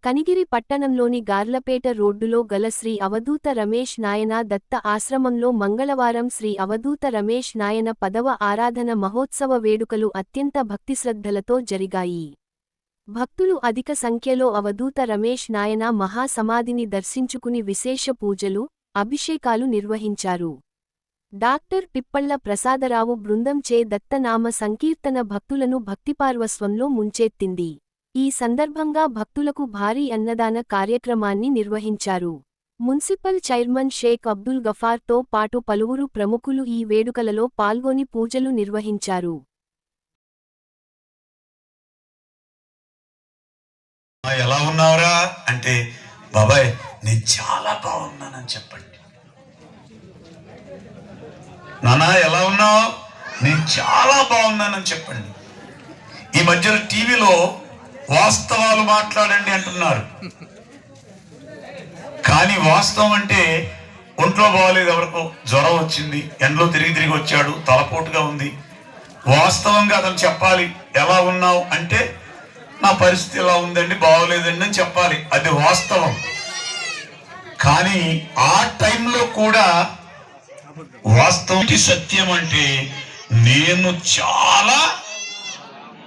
కనిగిరి పట్టణంలోని గార్లపేట రోడ్డులో గల శ్రీ అవధూత రమేష్ నాయన దత్త ఆశ్రమంలో మంగళవారం శ్రీ అవధూత రమేష్ నాయన 10వ ఆరాధన మహోత్సవ వేడుకలు అత్యంత భక్తిశ్రద్ధలతో జరిగాయి. భక్తులు అధిక సంఖ్యలో అవధూత రమేష్ నాయన మహాసమాధిని దర్శించుకుని విశేష పూజలు, అభిషేకాలు నిర్వహించారు. డాక్టర్ పిప్పళ్ల ప్రసాదరావు బృందం చే దత్తనామ సంకీర్తన భక్తులను భక్తిపార్వస్వంలో ముంచెత్తింది. ఈ సందర్భంగా భక్తులకు భారీ అన్నదాన కార్యక్రమాన్ని నిర్వహించారు. మున్సిపల్ చైర్మన్ షేక్ అబ్దుల్ గఫార్తో పాటు పలువురు ప్రముఖులు ఈ వేడుకలలో పాల్గొని పూజలు నిర్వహించారు. ఎలా ఉన్నావురా అంటే, బాబాయ్ నేను చాలా బాగున్నానని చెప్పండి. నానా ఎలా ఉన్నావు? నేను చాలా బాగున్నానని చెప్పండి. ఈ మధ్యలో టీవీలో వాస్తవాలు మాట్లాడండి అంటున్నారు, కానీ వాస్తవం అంటే ఒంట్లో బాగోలేదు, ఎవరికో జ్వరం వచ్చింది, ఎండలో తిరిగి వచ్చాడు, తలపోటుగా ఉంది. వాస్తవంగా అతను చెప్పాలి, ఎలా ఉన్నావు అంటే నా పరిస్థితి ఎలా ఉందండి, బాగోలేదండి అని చెప్పాలి, అది వాస్తవం. కానీ ఆ టైంలో కూడా వాస్తవం సత్యం అంటే నేను చాలా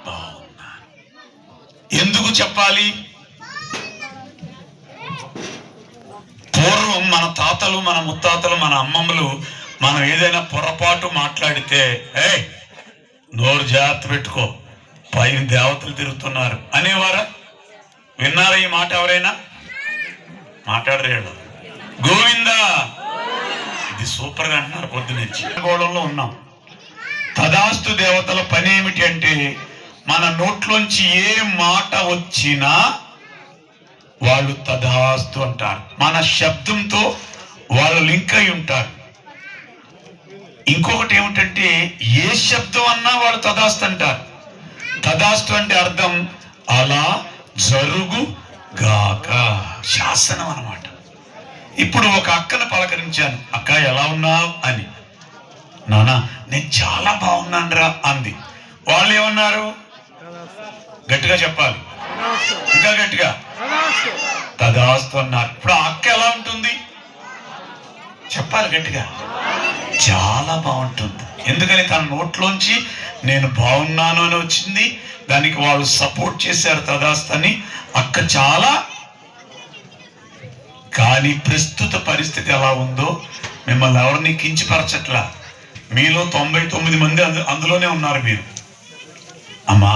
బాగున్నాను. ఎందుకు చెప్పాలి? పూర్వం మన తాతలు, మన ముత్తాతలు, మన అమ్మమ్మలు మనం ఏదైనా పొరపాటు మాట్లాడితే, నోరు జాగ్రత్త పెట్టుకో, పైన దేవతలు తిరుగుతున్నారు అనేవారా? విన్నారా ఈ మాట? ఎవరైనా మాట్లాడరేడు. గోవిందా, ఇది సూపర్ గా అంటున్నారు. పొద్దునుంచి గోళంలో ఉన్నాం. తదాస్తు దేవతల పని ఏమిటి అంటే, మన నోట్లోంచి ఏ మాట వచ్చినా వాళ్ళు తదాస్తు అంటారు. మన శబ్దంతో వాళ్ళు లింక్ అయి ఉంటారు. ఇంకొకటి ఏమిటంటే, ఏ శబ్దం అన్నా వాళ్ళు తదాస్తు అంటారు. తదాస్తు అంటే అర్థం అలా జరుగు గాక, శాసనం అన్నమాట. ఇప్పుడు ఒక అక్కను పలకరించాను, అక్క ఎలా ఉన్నావు అని. నానా నేను చాలా బాగున్నాను రా అంది. వాళ్ళు ఏమన్నారు? గట్టిగా చెప్పాలి, ఇంకా గట్టిగా తదాస్తు అన్నారు. ఇప్పుడు ఆ అక్క ఎలా ఉంటుంది? చెప్పాలి గట్టిగా, చాలా బాగుంటుంది. ఎందుకని తన నోట్లోంచి నేను బాగున్నాను అని వచ్చింది, దానికి వాళ్ళు సపోర్ట్ చేశారు తదాస్తు అని. అక్క చాలా. కానీ ప్రస్తుత పరిస్థితి ఎలా ఉందో మిమ్మల్ని ఎవరిని కించపరచట్లా. మీలో 99 మంది అందులోనే ఉన్నారు. మీరు అమ్మా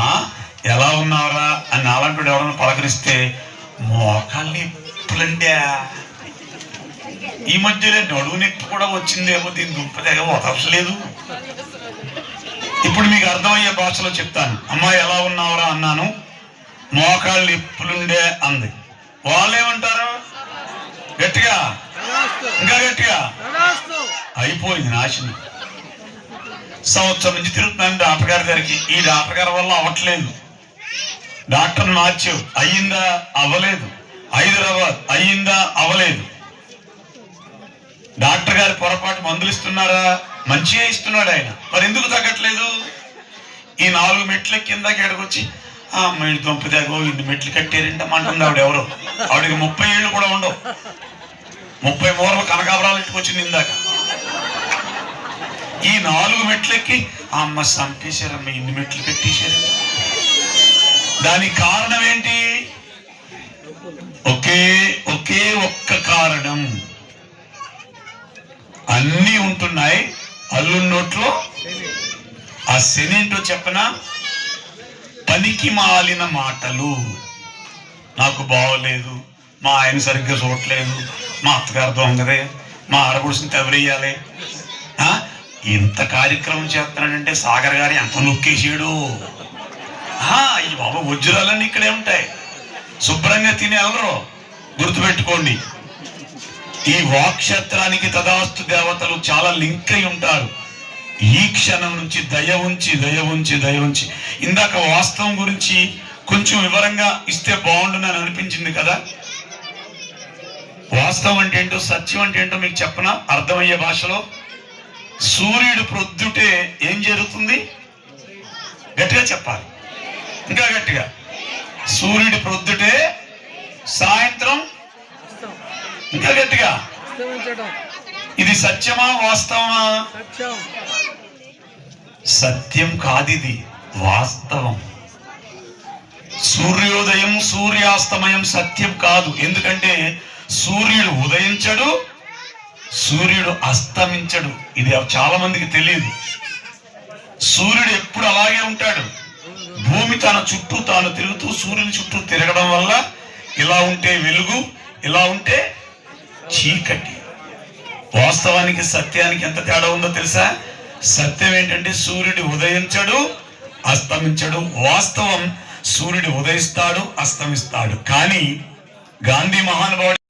ఎలా ఉన్నావురా అని అలాంటి ఎవరైనా పలకరిస్తే, మోకాళ్ళు నొప్పులండి, ఈ మధ్యలో నడువు నొప్పి కూడా వచ్చిందేమో, దీని దుంపదేగా వదలట్లేదు. ఇప్పుడు మీకు అర్థమయ్యే భాషలో చెప్తాను. అమ్మా ఎలా ఉన్నావురా అన్నాను, మోకాళ్ళు నొప్పులుండే అంది. వాళ్ళు ఏమంటారు? గట్టిగా, ఇంకా గట్టిగా. అయిపోయింది నాశనం. సంవత్సరం నుంచి తిరుగుతున్నాను డాక్టర్ గారి దగ్గరికి. ఈ డాక్టర్ గారి వల్ల అవ్వట్లేదు. డాక్టర్ని మార్చావు, అయ్యిందా? అవ్వలేదు. హైదరాబాద్ అయ్యిందా? అవ్వలేదు. డాక్టర్ గారి పొరపాటు మందులు ఇస్తున్నారా? మంచిగా ఇస్తున్నాడు ఆయన, మరి ఎందుకు తగ్గట్లేదు? ఈ 4 మెట్ల కింద ఎడకొచ్చి ఆ అమ్మాయి దొంపదాగో ఇన్ని మెట్లు కట్టారంటమంటుంది ఆవిడ. ఎవరో ఆవిడకి 30 ఏళ్ళు కూడా ఉండవు. 30 మూరలు కనకాబరాలు ఇట్టుకొచ్చింది ఇందాక. ఈ 4 మెట్లెక్కి ఆ అమ్మ చంపేశారమ్మ, ఇన్ని మెట్లు కట్టేశారు. దానికి కారణం ఏంటి? ఒకే ఒక్క కారణం. అన్నీ ఉంటున్నాయి, అల్లున్నోట్లో ఆ శని ఏంటో చెప్పనా? పనికి మాలిన మాటలు. నాకు బాగోలేదు, మా ఆయన సరిగ్గా చూడట్లేదు, మా అత్తగారు దొంగదే, మా ఆడబుడిని ఎవరెయ్యాలి. ఇంత కార్యక్రమం చేస్తున్నాడంటే సాగర్ గారి ఎంత నొక్కేసాడు. ఈ బాబా వజ్రాలన్నీ ఇక్కడే ఉంటాయి, శుభ్రంగా తిని ఎవరు గుర్తుపెట్టుకోండి. ఈ వాక్క్షేత్రానికి తదాస్తు దేవతలు చాలా లింక్ అయి ఉంటారు. ఈ క్షణం నుంచి దయ ఉంచి ఇందాక వాస్తవం గురించి కొంచెం వివరంగా ఇస్తే బాగుండునని అనిపించింది కదా. వాస్తవం అంటే ఏంటో, సత్యం అంటే ఏంటో మీకు చెప్పనా అర్థమయ్యే భాషలో? సూర్యుడు ప్రొద్దుటే ఏం జరుగుతుంది? గట్టిగా చెప్పాలి, ఇంకా గట్టిగా. సూర్యుడు ప్రొద్దుటే సాయంత్రం ఇంకా గట్టిగా. ఇది సత్యమా వాస్తవమా? సత్యం కాదు, ఇది వాస్తవం. సూర్యోదయం సూర్యాస్తమయం సత్యం కాదు. ఎందుకంటే సూర్యుడు ఉదయించడు, సూర్యుడు అస్తమించడు. ఇది చాలా మందికి తెలియదు. సూర్యుడు ఎప్పుడు అలాగే ఉంటాడు. భూమి తన చుట్టూ తాను తిరుగుతూ సూర్యుని చుట్టూ తిరగడం వల్ల ఇలా ఉంటే వెలుగు, ఇలా ఉంటే చీకటి. వాస్తవానికి సత్యానికి ఎంత తేడా ఉందో తెలుసా? సత్యం ఏంటంటే సూర్యుడు ఉదయించడు, అస్తమించడు. వాస్తవం సూర్యుడు ఉదయిస్తాడు, అస్తమిస్తాడు. కానీ గాంధీ మహానుభావుడు